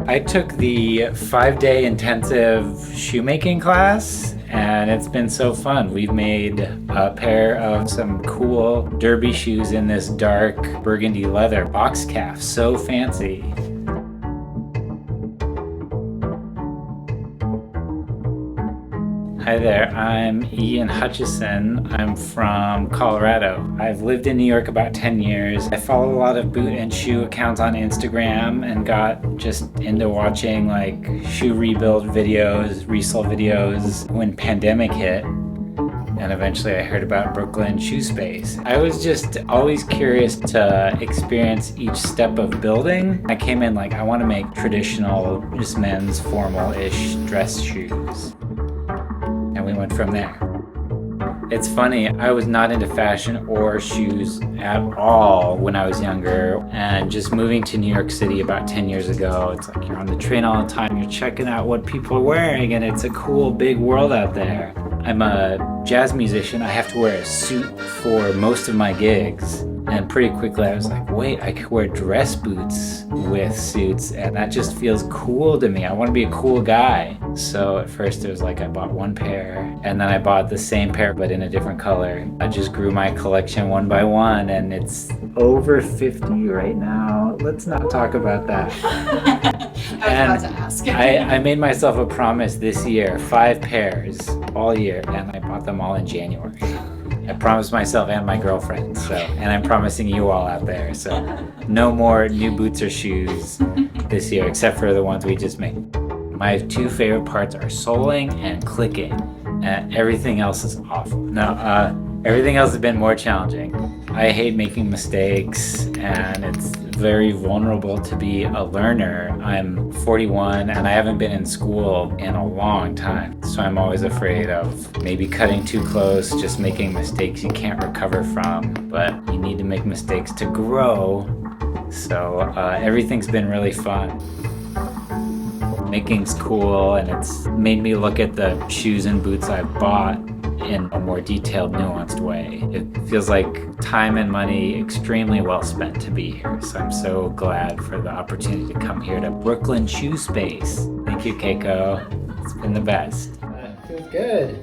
I took the 5-day intensive shoemaking class and it's been so fun. We've made a pair of some cool derby shoes in this dark burgundy leather box calf, so fancy. Hi there, I'm Ian Hutchison. I'm from Colorado. I've lived in New York about 10 years. I follow a lot of boot and shoe accounts on Instagram and got just into watching like shoe rebuild videos, resale videos when pandemic hit. And eventually I heard about Brooklyn Shoe Space. I was just always curious to experience each step of building. I came in like, I want to make traditional, just men's formal-ish dress shoes. And we went from there. It's funny, I was not into fashion or shoes at all when I was younger, and just moving to New York City about 10 years ago, it's like you're on the train all the time, you're checking out what people are wearing, and it's a cool big world out there. I'm a jazz musician, I have to wear a suit for most of my gigs. And pretty quickly I was like, wait, I could wear dress boots with suits and that just feels cool to me. I want to be a cool guy. So at first it was like I bought one pair and then I bought the same pair but in a different color. I just grew my collection one by one and it's over 50 right now. Let's not talk about that. I was about to ask. I made myself a promise this year, 5 pairs all year, and I bought them all in January. I promised myself and my girlfriend, and I'm promising you all out there, so no more new boots or shoes this year, except for the ones we just made. My 2 favorite parts are soling and clicking, and everything else is awful. No, everything else has been more challenging. I hate making mistakes, and it's very vulnerable to be a learner. I'm 41 and I haven't been in school in a long time, so I'm always afraid of maybe cutting too close, just making mistakes you can't recover from, but you need to make mistakes to grow. So everything's been really fun. Making's cool, and it's made me look at the shoes and boots I've bought in a more detailed, nuanced way. It feels like time and money extremely well spent to be here. So I'm so glad for the opportunity to come here to Brooklyn Shoe Space. Thank you, Keiko. It's been the best. Feels good.